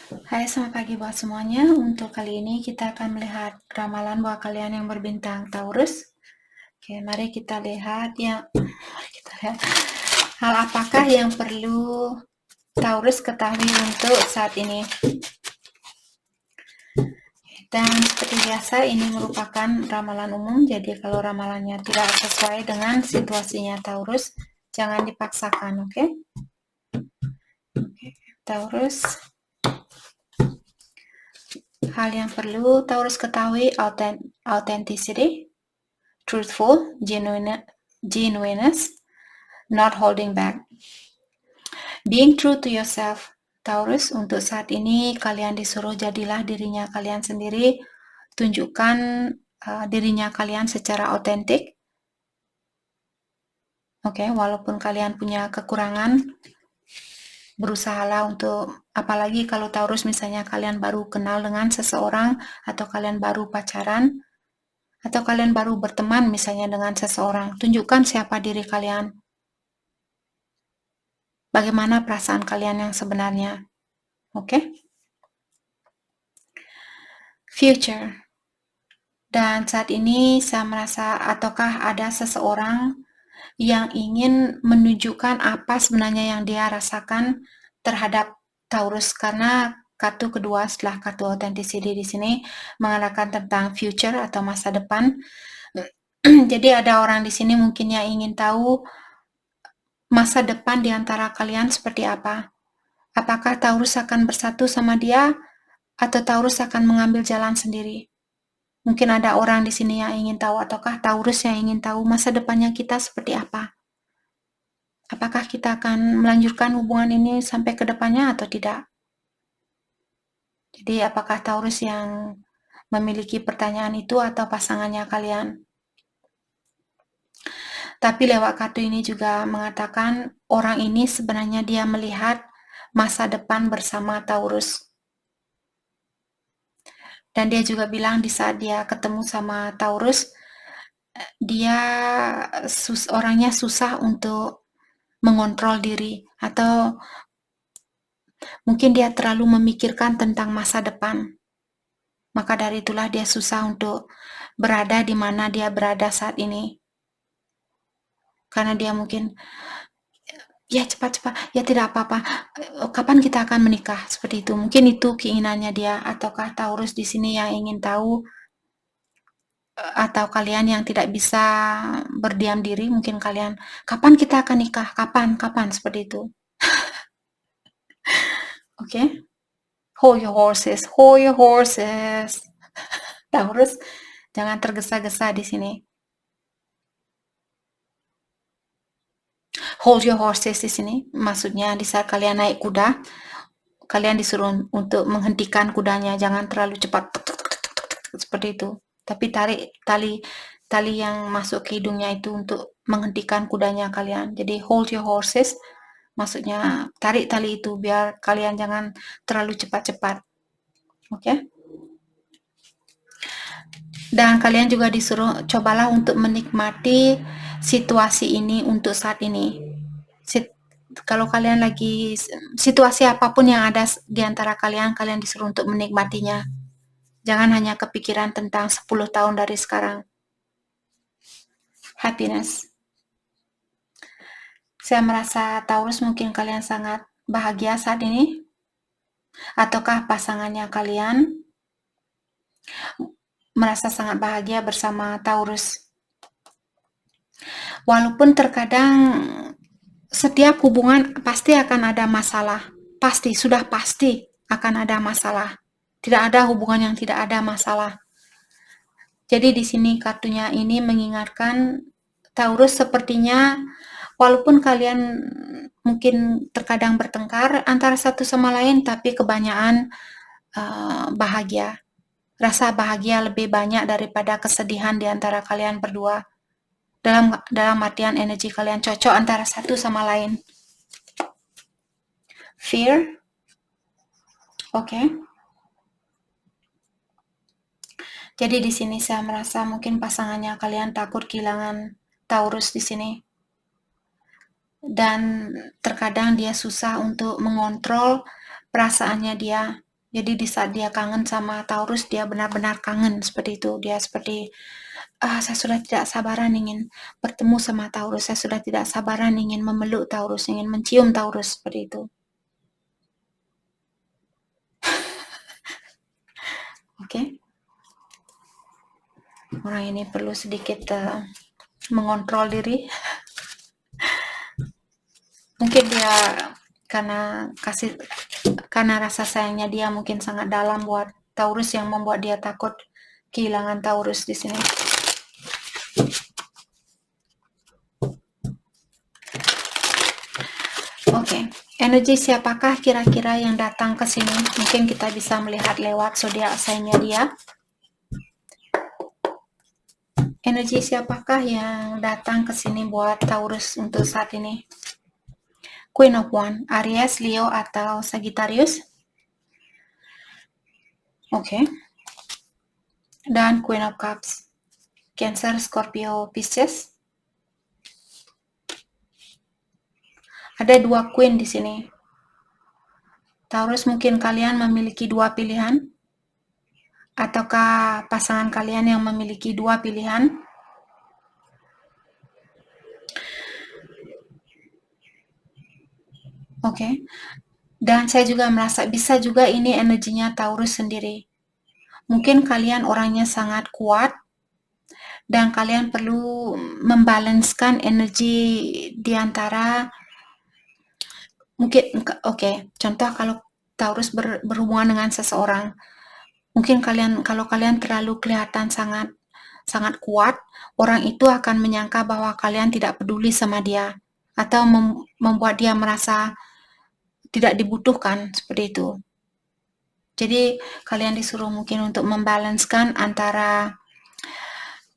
Hai, selamat pagi buat semuanya. Untuk kali ini kita akan melihat ramalan buat kalian yang berbintang Taurus. Oke, mari kita lihat hal apakah yang perlu Taurus ketahui untuk saat ini. Dan seperti biasa ini merupakan ramalan umum, jadi kalau ramalannya tidak sesuai dengan situasinya Taurus, jangan dipaksakan, oke? Taurus. Hal yang perlu Taurus ketahui, authenticity, truthful, genuineness, not holding back. Being true to yourself, Taurus, untuk saat ini kalian disuruh jadilah dirinya kalian sendiri, tunjukkan dirinya kalian secara otentik. Oke, walaupun kalian punya kekurangan, berusahalah untuk, apalagi kalau Taurus misalnya kalian baru kenal dengan seseorang, atau kalian baru pacaran, atau kalian baru berteman misalnya dengan seseorang, tunjukkan siapa diri kalian. Bagaimana perasaan kalian yang sebenarnya. Oke? Future. Dan saat ini saya merasa, ataukah ada seseorang yang ingin menunjukkan apa sebenarnya yang dia rasakan terhadap Taurus, karena kartu kedua setelah kartu authenticity di sini mengatakan tentang future atau masa depan. Jadi ada orang di sini mungkin yang ingin tahu masa depan di antara kalian seperti apa. Apakah Taurus akan bersatu sama dia atau Taurus akan mengambil jalan sendiri? Mungkin ada orang di sini yang ingin tahu, ataukah Taurus yang ingin tahu masa depannya kita seperti apa? Apakah kita akan melanjutkan hubungan ini sampai ke depannya atau tidak? Jadi apakah Taurus yang memiliki pertanyaan itu atau pasangannya kalian? Tapi lewat kartu ini juga mengatakan orang ini sebenarnya dia melihat masa depan bersama Taurus. Dan dia juga bilang di saat dia ketemu sama Taurus, dia orangnya susah untuk mengontrol diri, atau mungkin dia terlalu memikirkan tentang masa depan. Maka dari itulah dia susah untuk berada di mana dia berada saat ini. Karena dia mungkin, ya cepat-cepat, ya tidak apa-apa, kapan kita akan menikah, seperti itu. Mungkin itu keinginannya dia, ataukah Taurus di sini yang ingin tahu, atau kalian yang tidak bisa berdiam diri, mungkin kalian, kapan kita akan nikah, kapan, seperti itu. Oke? Hold your horses. Taurus, jangan tergesa-gesa di sini. Hold your horses di sini, maksudnya di saat kalian naik kuda, kalian disuruh untuk menghentikan kudanya, jangan terlalu cepat, seperti itu. Tapi tarik tali yang masuk ke hidungnya itu untuk menghentikan kudanya kalian. Jadi hold your horses, maksudnya tarik tali itu biar kalian jangan terlalu cepat-cepat. Oke? Dan kalian juga disuruh cobalah untuk menikmati situasi ini untuk saat ini. Kalau kalian lagi situasi apapun yang ada di antara kalian, kalian disuruh untuk menikmatinya. Jangan hanya kepikiran tentang 10 tahun dari sekarang. Happiness. Saya merasa Taurus mungkin kalian sangat bahagia saat ini. Ataukah pasangannya kalian merasa sangat bahagia bersama Taurus. Walaupun terkadang setiap hubungan pasti akan ada masalah. Sudah pasti akan ada masalah. Tidak ada hubungan yang tidak ada masalah. Jadi di sini kartunya ini mengingatkan Taurus sepertinya walaupun kalian mungkin terkadang bertengkar antara satu sama lain, tapi kebanyakan bahagia. Rasa bahagia lebih banyak daripada kesedihan di antara kalian berdua. Dalam artian energi kalian cocok antara satu sama lain. Fear. Oke. Jadi di sini saya merasa mungkin pasangannya kalian takut kehilangan Taurus di sini. Dan terkadang dia susah untuk mengontrol perasaannya dia. Jadi di saat dia kangen sama Taurus, dia benar-benar kangen seperti itu. Dia seperti, saya sudah tidak sabaran ingin bertemu sama Taurus, saya sudah tidak sabaran ingin memeluk Taurus, ingin mencium Taurus, seperti itu. Oke. Orang ini perlu sedikit mengontrol diri. Mungkin dia karena rasa sayangnya dia mungkin sangat dalam buat Taurus yang membuat dia takut kehilangan Taurus di sini. Oke, energi siapakah kira-kira yang datang ke sini? Mungkin kita bisa melihat lewat zodiak sign-nya dia. Energi siapakah yang datang ke sini buat Taurus untuk saat ini? Queen of Wands, Aries, Leo, atau Sagittarius? Oke. Dan Queen of Cups, Cancer, Scorpio, Pisces. Ada 2 Queen di sini. Taurus, mungkin kalian memiliki 2 pilihan, ataukah pasangan kalian yang memiliki 2 pilihan? Oke. Dan saya juga merasa bisa juga ini energinya Taurus sendiri. Mungkin kalian orangnya sangat kuat dan kalian perlu membalanskan energi di antara, mungkin contoh kalau Taurus berhubungan dengan seseorang, mungkin kalau kalian terlalu kelihatan sangat kuat, orang itu akan menyangka bahwa kalian tidak peduli sama dia atau membuat dia merasa tidak dibutuhkan, seperti itu. Jadi kalian disuruh mungkin untuk membalanskan antara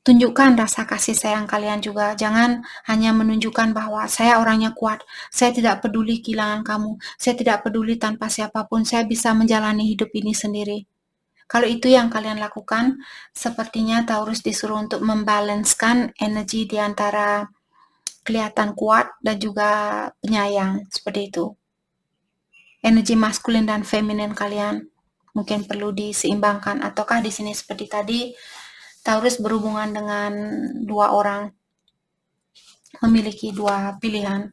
tunjukkan rasa kasih sayang kalian juga. Jangan hanya menunjukkan bahwa saya orangnya kuat, saya tidak peduli kehilangan kamu, saya tidak peduli tanpa siapapun, saya bisa menjalani hidup ini sendiri. Kalau itu yang kalian lakukan, sepertinya Taurus disuruh untuk membalanskan energi di antara kelihatan kuat dan juga penyayang, seperti itu. Energi maskulin dan feminin kalian mungkin perlu diseimbangkan, ataukah di sini seperti tadi Taurus berhubungan dengan 2 orang, memiliki 2 pilihan.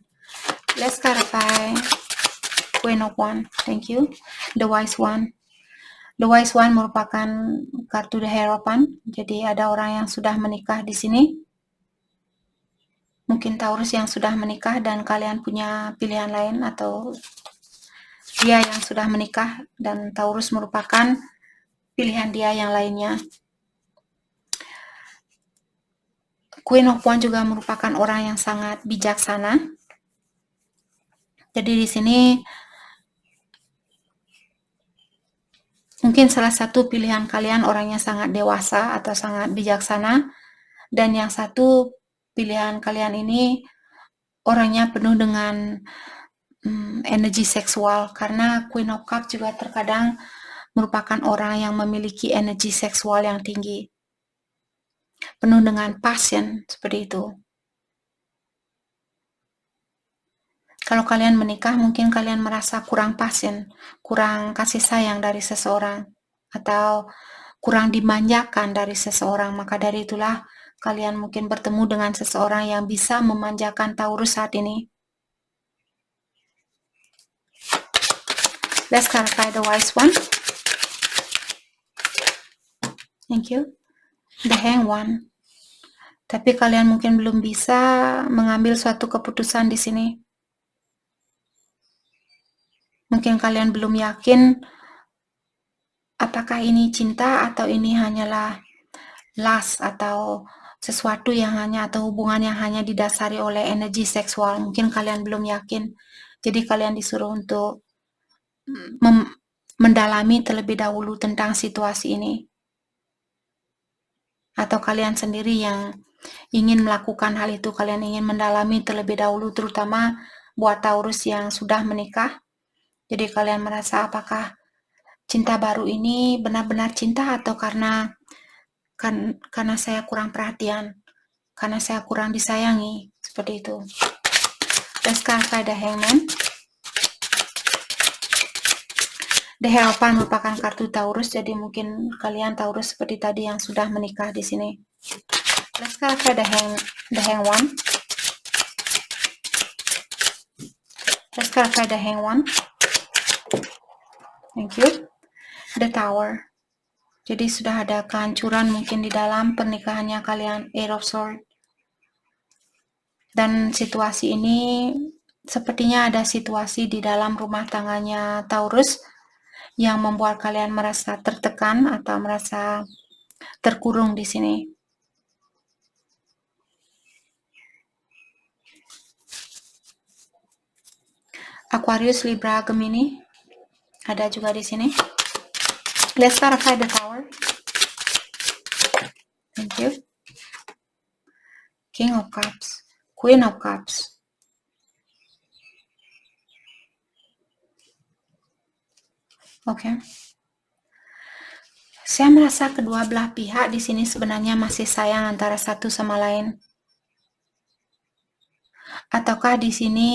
Let's clarify Queen of Wands. Thank you. The Wise One. The Wise One merupakan kartu The Hierophant. Jadi ada orang yang sudah menikah di sini. Mungkin Taurus yang sudah menikah dan kalian punya pilihan lain, atau dia yang sudah menikah dan Taurus merupakan pilihan dia yang lainnya. Queen of Wands juga merupakan orang yang sangat bijaksana. Jadi di sini mungkin salah satu pilihan kalian orangnya sangat dewasa atau sangat bijaksana, dan yang satu pilihan kalian ini orangnya penuh dengan energi seksual, karena Queen of Cups juga terkadang merupakan orang yang memiliki energi seksual yang tinggi, penuh dengan passion, seperti itu. Kalau kalian menikah, mungkin kalian merasa kurang passion, kurang kasih sayang dari seseorang, atau kurang dimanjakan dari seseorang. Maka dari itulah kalian mungkin bertemu dengan seseorang yang bisa memanjakan Taurus saat ini. Let's clarify the Wise One. Thank you. The Hanged One. Tapi kalian mungkin belum bisa mengambil suatu keputusan di sini. Mungkin kalian belum yakin apakah ini cinta atau ini hanyalah lust, atau sesuatu yang hanya, atau hubungan yang hanya didasari oleh energi seksual. Mungkin kalian belum yakin. Jadi kalian disuruh untuk mendalami terlebih dahulu tentang situasi ini. Atau kalian sendiri yang ingin melakukan hal itu, kalian ingin mendalami terlebih dahulu, terutama buat Taurus yang sudah menikah. Jadi kalian merasa apakah cinta baru ini benar-benar cinta, atau karena saya kurang perhatian, karena saya kurang disayangi, seperti itu. Let's clarify the Hangman. The Hierophant merupakan kartu Taurus, jadi mungkin kalian Taurus seperti tadi yang sudah menikah di sini. Let's clarify the Hanged One. Let's clarify the Hanged One. Thank you. The Tower. Jadi sudah ada kehancuran mungkin di dalam pernikahannya kalian, Eight of Swords. Dan situasi ini sepertinya ada situasi di dalam rumah tangganya Taurus yang membuat kalian merasa tertekan atau merasa terkurung di sini. Aquarius, Libra, Gemini ada juga di sini. Let's clarify the Tower. Thank you. King of Cups, Queen of Cups. Oke. Saya merasa kedua belah pihak di sini sebenarnya masih sayang antara satu sama lain. Ataukah di sini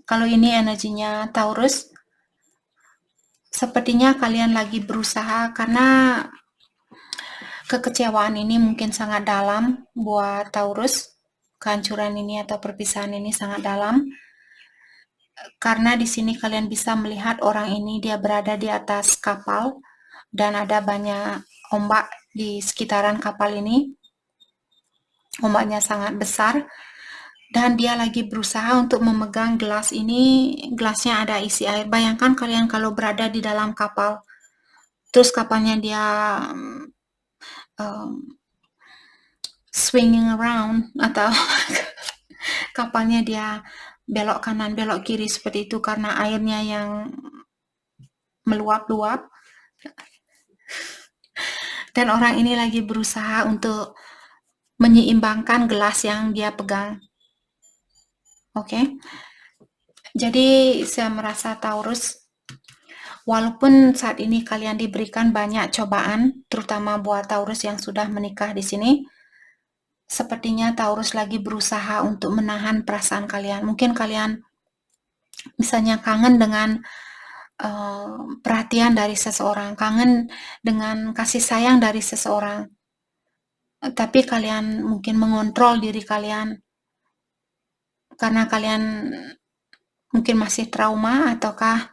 kalau ini energinya Taurus, sepertinya kalian lagi berusaha karena kekecewaan ini mungkin sangat dalam buat Taurus. Kehancuran ini atau perpisahan ini sangat dalam. Karena di sini kalian bisa melihat orang ini dia berada di atas kapal dan ada banyak ombak di sekitaran kapal ini. Ombaknya sangat besar. Dan dia lagi berusaha untuk memegang gelas ini, gelasnya ada isi air. Bayangkan kalian kalau berada di dalam kapal, terus kapalnya dia swinging around, atau kapalnya dia belok kanan, belok kiri seperti itu karena airnya yang meluap-luap. Dan orang ini lagi berusaha untuk menyeimbangkan gelas yang dia pegang. Oke. Jadi saya merasa Taurus, walaupun saat ini kalian diberikan banyak cobaan, terutama buat Taurus yang sudah menikah di sini, sepertinya Taurus lagi berusaha untuk menahan perasaan kalian. Mungkin kalian misalnya kangen dengan perhatian dari seseorang, kangen dengan kasih sayang dari seseorang, tapi kalian mungkin mengontrol diri kalian karena kalian mungkin masih trauma, ataukah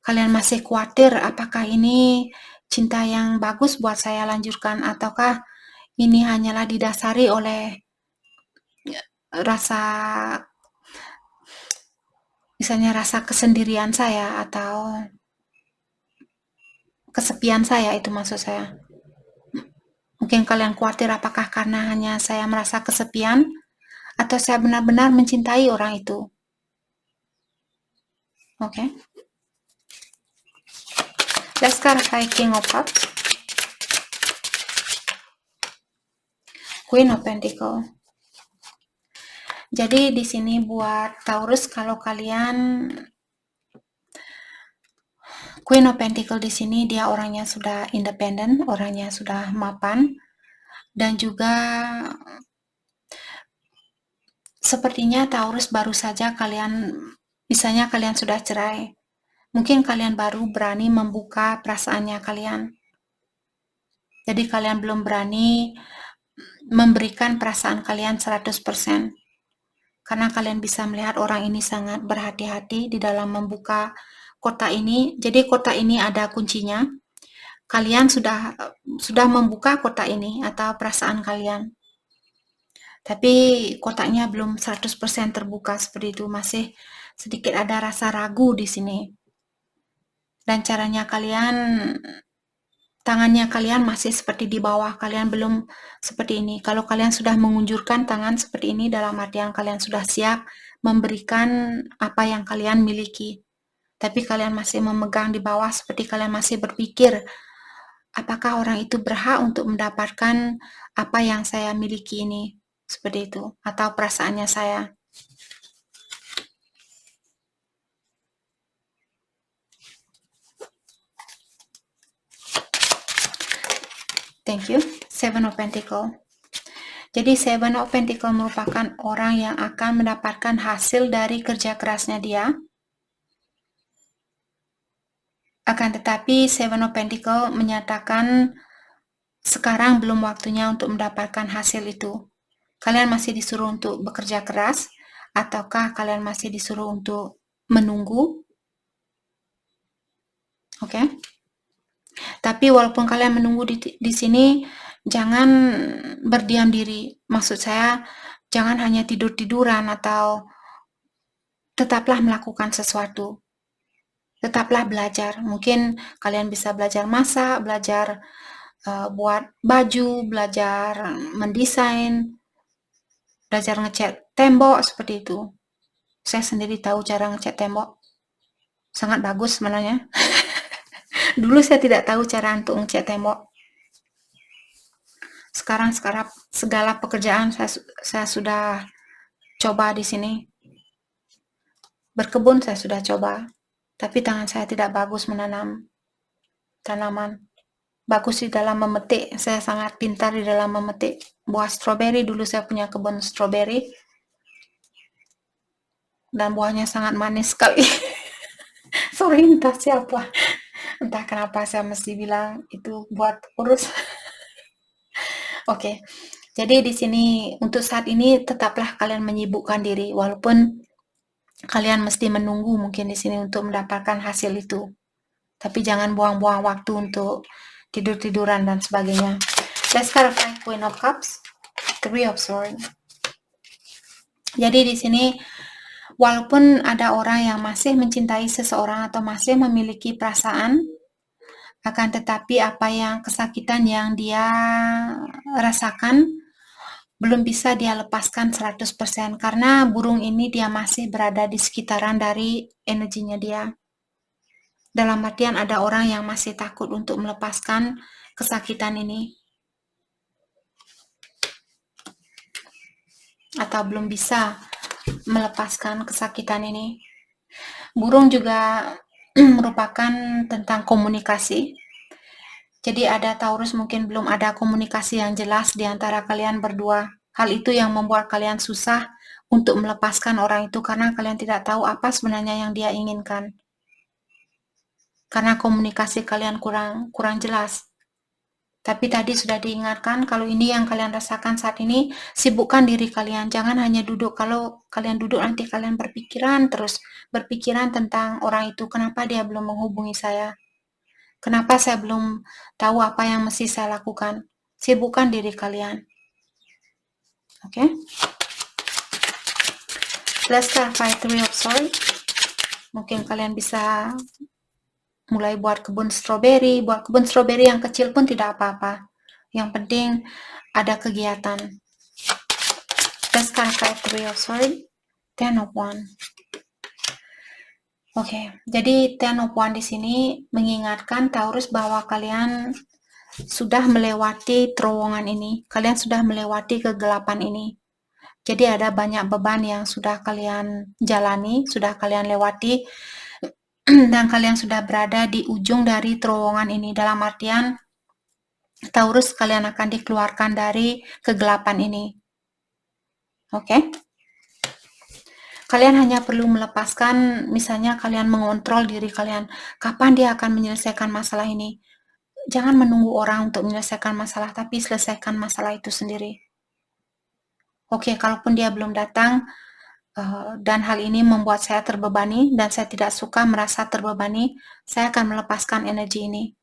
kalian masih khawatir apakah ini cinta yang bagus buat saya lanjutkan, ataukah ini hanyalah didasari oleh rasa, misalnya rasa kesendirian saya atau kesepian saya, itu maksud saya. Mungkin kalian khawatir apakah karena hanya saya merasa kesepian atau saya benar-benar mencintai orang itu. Oke. Let's clarify King of Cups, Queen of Pentacles. Jadi di sini buat Taurus, kalau kalian Queen of Pentacles di sini dia orangnya sudah independen, orangnya sudah mapan, dan juga sepertinya Taurus baru saja kalian, misalnya kalian sudah cerai, mungkin kalian baru berani membuka perasaannya kalian. Jadi kalian belum berani memberikan perasaan kalian 100%. Karena kalian bisa melihat orang ini sangat berhati-hati di dalam membuka kotak ini. Jadi kotak ini ada kuncinya. Kalian sudah membuka kotak ini atau perasaan kalian. Tapi kotaknya belum 100% terbuka seperti itu. Masih sedikit ada rasa ragu di sini. Dan caranya kalian, tangannya kalian masih seperti di bawah, kalian belum seperti ini. Kalau kalian sudah mengunjurkan tangan seperti ini, dalam artian kalian sudah siap memberikan apa yang kalian miliki. Tapi kalian masih memegang di bawah seperti kalian masih berpikir, apakah orang itu berhak untuk mendapatkan apa yang saya miliki ini? Seperti itu. Atau perasaannya saya. Thank you. Seven of Pentacles. Jadi Seven of Pentacles merupakan orang yang akan mendapatkan hasil dari kerja kerasnya dia. Akan tetapi Seven of Pentacle menyatakan sekarang belum waktunya untuk mendapatkan hasil itu. Kalian masih disuruh untuk bekerja keras, ataukah kalian masih disuruh untuk menunggu? Oke. Tapi walaupun kalian menunggu di sini, jangan berdiam diri. Maksud saya, jangan hanya tidur-tiduran atau tetaplah melakukan sesuatu. Tetaplah belajar. Mungkin kalian bisa belajar masak, belajar buat baju, belajar mendesain, belajar ngecat tembok, seperti itu. Saya sendiri tahu cara ngecat tembok. Sangat bagus sebenarnya. Dulu saya tidak tahu cara untuk ngecat tembok. Sekarang segala pekerjaan saya sudah coba di sini. Berkebun saya sudah coba, tapi tangan saya tidak bagus menanam tanaman. Bagus di dalam memetik, saya sangat pintar di dalam memetik buah stroberi. Dulu saya punya kebun stroberi, dan buahnya sangat manis sekali. Sorry, entah siapa. Entah kenapa saya mesti bilang itu buat urus. Oke. Jadi di sini untuk saat ini tetaplah kalian menyibukkan diri, walaupun kalian mesti menunggu mungkin di sini untuk mendapatkan hasil itu. Tapi jangan buang-buang waktu untuk tidur-tiduran dan sebagainya. Let's clarify Queen of Cups, Three of Swords. Jadi di sini walaupun ada orang yang masih mencintai seseorang atau masih memiliki perasaan, akan tetapi apa yang kesakitan yang dia rasakan belum bisa dia lepaskan 100% karena burung ini dia masih berada di sekitaran dari energinya dia. Dalam artian ada orang yang masih takut untuk melepaskan kesakitan ini. Atau belum bisa melepaskan kesakitan ini. Burung juga merupakan tentang komunikasi. Jadi ada Taurus mungkin belum ada komunikasi yang jelas di antara kalian berdua. Hal itu yang membuat kalian susah untuk melepaskan orang itu karena kalian tidak tahu apa sebenarnya yang dia inginkan. Karena komunikasi kalian kurang jelas. Tapi tadi sudah diingatkan kalau ini yang kalian rasakan saat ini, sibukkan diri kalian. Jangan hanya duduk. Kalau kalian duduk nanti kalian berpikiran tentang orang itu. Kenapa dia belum menghubungi saya? Kenapa saya belum tahu apa yang mesti saya lakukan? Sibukkan diri kalian. Oke? Let's clarify Three of Swords. Mungkin kalian bisa mulai buat kebun stroberi. Buat kebun stroberi yang kecil pun tidak apa-apa. Yang penting ada kegiatan. Let's clarify Three of Swords. Ten of Wands. Oke, jadi Ten of Wands di sini mengingatkan Taurus bahwa kalian sudah melewati terowongan ini. Kalian sudah melewati kegelapan ini. Jadi ada banyak beban yang sudah kalian jalani, sudah kalian lewati, dan kalian sudah berada di ujung dari terowongan ini. Dalam artian, Taurus, kalian akan dikeluarkan dari kegelapan ini. Oke? Kalian hanya perlu melepaskan, misalnya kalian mengontrol diri kalian. Kapan dia akan menyelesaikan masalah ini? Jangan menunggu orang untuk menyelesaikan masalah, tapi selesaikan masalah itu sendiri. Oke, kalaupun dia belum datang, dan hal ini membuat saya terbebani, dan saya tidak suka merasa terbebani, saya akan melepaskan energi ini.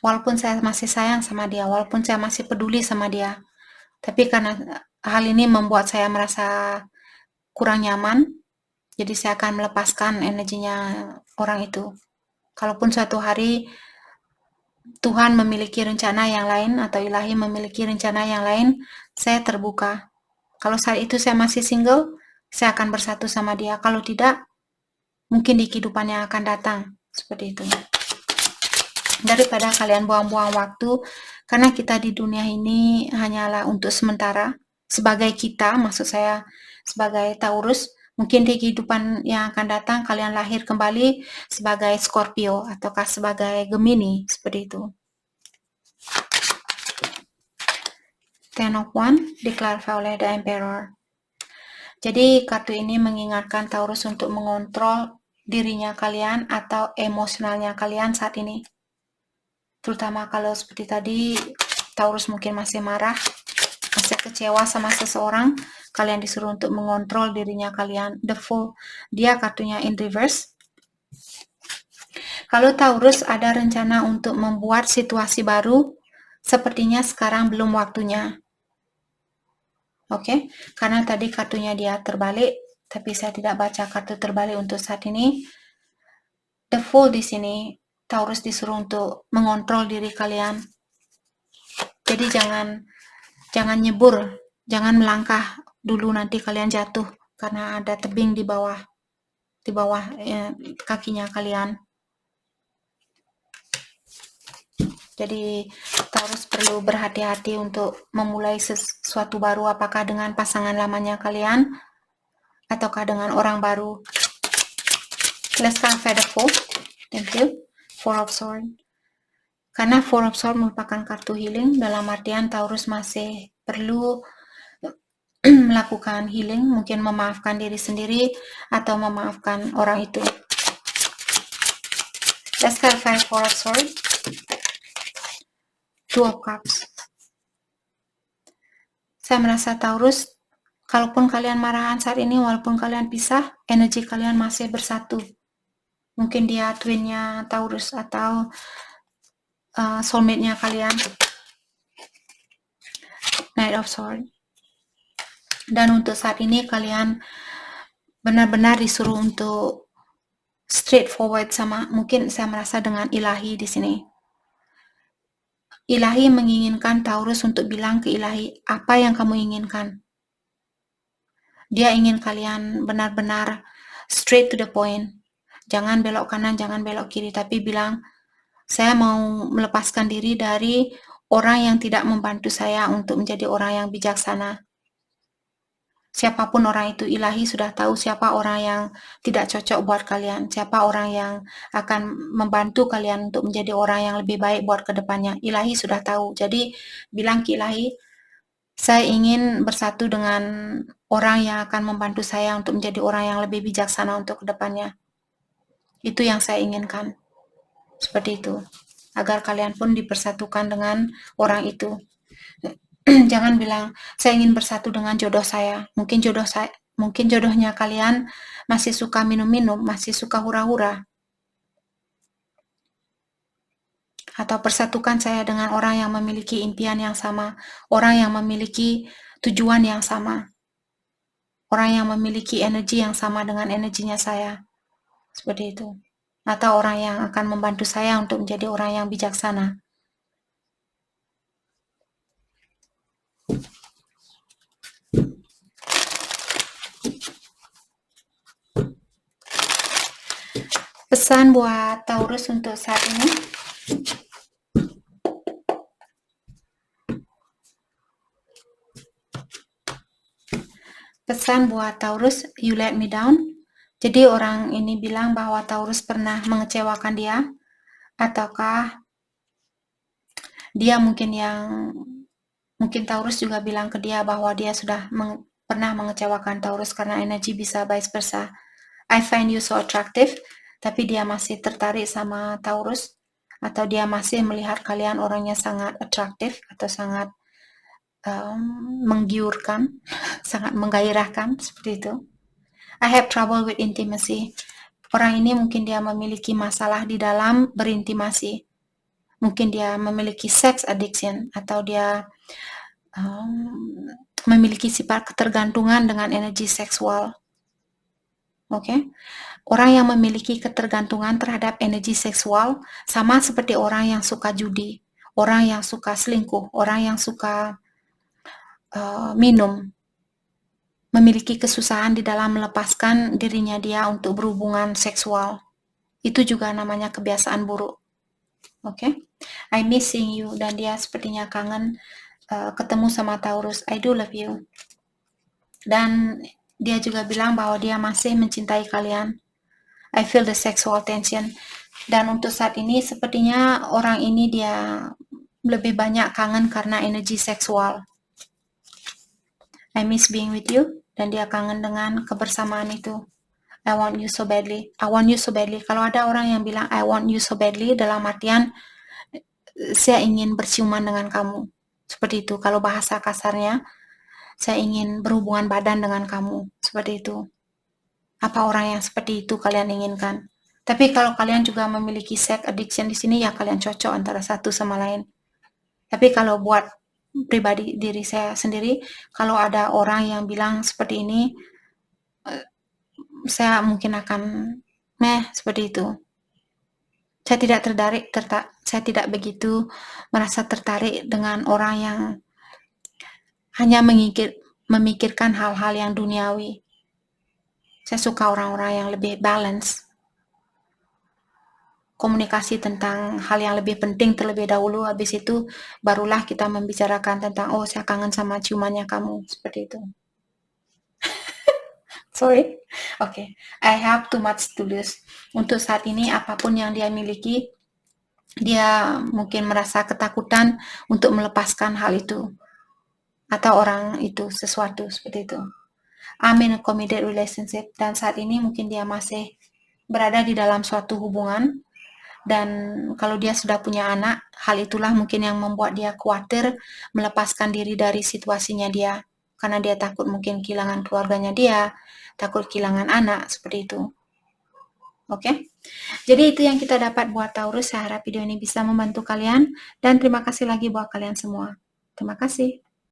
Walaupun saya masih sayang sama dia, walaupun saya masih peduli sama dia, tapi karena hal ini membuat saya merasa kurang nyaman, jadi saya akan melepaskan energinya orang itu. Kalaupun suatu hari Tuhan memiliki rencana yang lain atau ilahi memiliki rencana yang lain, saya terbuka. Kalau saat itu saya masih single, saya akan bersatu sama dia. Kalau tidak, mungkin di kehidupan yang akan datang. Seperti itu. Daripada kalian buang-buang waktu, karena kita di dunia ini hanyalah untuk sementara. Sebagai kita, maksud saya sebagai Taurus, mungkin di kehidupan yang akan datang kalian lahir kembali sebagai Scorpio ataukah sebagai Gemini, seperti itu. Ten of Wands diklarifai oleh The Emperor. Jadi kartu ini mengingatkan Taurus untuk mengontrol dirinya kalian atau emosionalnya kalian saat ini. Terutama kalau seperti tadi, Taurus mungkin masih marah, masih kecewa sama seseorang, kalian disuruh untuk mengontrol dirinya kalian. The Fool, dia kartunya in reverse. Kalau Taurus ada rencana untuk membuat situasi baru, sepertinya sekarang belum waktunya. Oke, karena tadi kartunya dia terbalik, tapi saya tidak baca kartu terbalik untuk saat ini. The Fool di sini, Taurus disuruh untuk mengontrol diri kalian. Jadi jangan nyebur, jangan melangkah dulu, nanti kalian jatuh karena ada tebing di bawah kakinya kalian. Jadi Taurus perlu berhati-hati untuk memulai sesuatu baru, apakah dengan pasangan lamanya kalian ataukah dengan orang baru. Let's clarify the Four. Thank you. Four of Swords. Karena Four of Swords merupakan kartu healing, dalam artian Taurus masih perlu melakukan healing, mungkin memaafkan diri sendiri atau memaafkan orang itu. Let's clarify Four of Swords. Two of Cups. Saya merasa Taurus, kalaupun kalian marahan saat ini, walaupun kalian pisah, energi kalian masih bersatu. Mungkin dia twinnya Taurus atau soulmate-nya kalian. Knight of Swords. Dan untuk saat ini kalian benar-benar disuruh untuk straightforward sama, mungkin saya merasa dengan ilahi di sini. Ilahi menginginkan Taurus untuk bilang ke ilahi apa yang kamu inginkan. Dia ingin kalian benar-benar straight to the point. Jangan belok kanan, jangan belok kiri, tapi bilang, saya mau melepaskan diri dari orang yang tidak membantu saya untuk menjadi orang yang bijaksana. Siapapun orang itu, ilahi sudah tahu siapa orang yang tidak cocok buat kalian, siapa orang yang akan membantu kalian untuk menjadi orang yang lebih baik buat kedepannya. Ilahi sudah tahu, jadi bilang ke ilahi, saya ingin bersatu dengan orang yang akan membantu saya untuk menjadi orang yang lebih bijaksana untuk kedepannya. Itu yang saya inginkan. Seperti itu. Agar kalian pun dipersatukan dengan orang itu. Jangan bilang, saya ingin bersatu dengan jodoh saya. Mungkin jodohnya kalian masih suka minum-minum, masih suka hura-hura. Atau persatukan saya dengan orang yang memiliki impian yang sama, orang yang memiliki tujuan yang sama, orang yang memiliki energi yang sama dengan energinya saya. Seperti itu. Atau orang yang akan membantu saya untuk menjadi orang yang bijaksana. Pesan buat Taurus untuk saat ini. Pesan buat Taurus, you let me down. Jadi orang ini bilang bahwa Taurus pernah mengecewakan dia, ataukah dia mungkin Taurus juga bilang ke dia bahwa dia sudah pernah mengecewakan Taurus karena energi bisa vice versa. I find you so attractive, tapi dia masih tertarik sama Taurus, atau dia masih melihat kalian orangnya sangat atraktif atau sangat menggiurkan, sangat menggairahkan, seperti itu. I have trouble with intimacy. Orang ini mungkin dia memiliki masalah di dalam berintimasi. Mungkin dia memiliki sex addiction, atau dia memiliki sifat ketergantungan dengan energi seksual. Oke? Orang yang memiliki ketergantungan terhadap energi seksual sama seperti orang yang suka judi, orang yang suka selingkuh, orang yang suka minum, memiliki kesusahan di dalam melepaskan dirinya dia untuk berhubungan seksual. Itu juga namanya kebiasaan buruk. Oke? I missing you, dan dia sepertinya kangen ketemu sama Taurus. I do love you. Dan dia juga bilang bahwa dia masih mencintai kalian. I feel the sexual tension. Dan untuk saat ini sepertinya orang ini dia lebih banyak kangen karena energi seksual. I miss being with you, dan dia kangen dengan kebersamaan itu. I want you so badly. I want you so badly. Kalau ada orang yang bilang I want you so badly dalam artian saya ingin berciuman dengan kamu. Seperti itu. Kalau bahasa kasarnya, saya ingin berhubungan badan dengan kamu. Seperti itu. Apa orang yang seperti itu kalian inginkan? Tapi kalau kalian juga memiliki sex addiction di sini, ya kalian cocok antara satu sama lain. Tapi kalau buat pribadi diri saya sendiri, kalau ada orang yang bilang seperti ini, saya mungkin akan seperti itu. Saya tidak begitu merasa tertarik dengan orang yang hanya memikirkan hal-hal yang duniawi. Saya suka orang-orang yang lebih balance. Komunikasi tentang hal yang lebih penting terlebih dahulu, habis itu barulah kita membicarakan tentang, oh saya kangen sama ciumannya kamu, seperti itu. Sorry. Okay. I have too much to lose. Untuk saat ini, apapun yang dia miliki, dia mungkin merasa ketakutan untuk melepaskan hal itu. Atau orang itu, sesuatu seperti itu. I'm in a committed relationship, dan saat ini mungkin dia masih berada di dalam suatu hubungan, dan kalau dia sudah punya anak, hal itulah mungkin yang membuat dia khawatir melepaskan diri dari situasinya dia, karena dia takut mungkin kehilangan keluarganya dia, takut kehilangan anak, seperti itu. Oke? Jadi itu yang kita dapat buat Taurus. Saya harap video ini bisa membantu kalian, dan terima kasih lagi buat kalian semua. Terima kasih.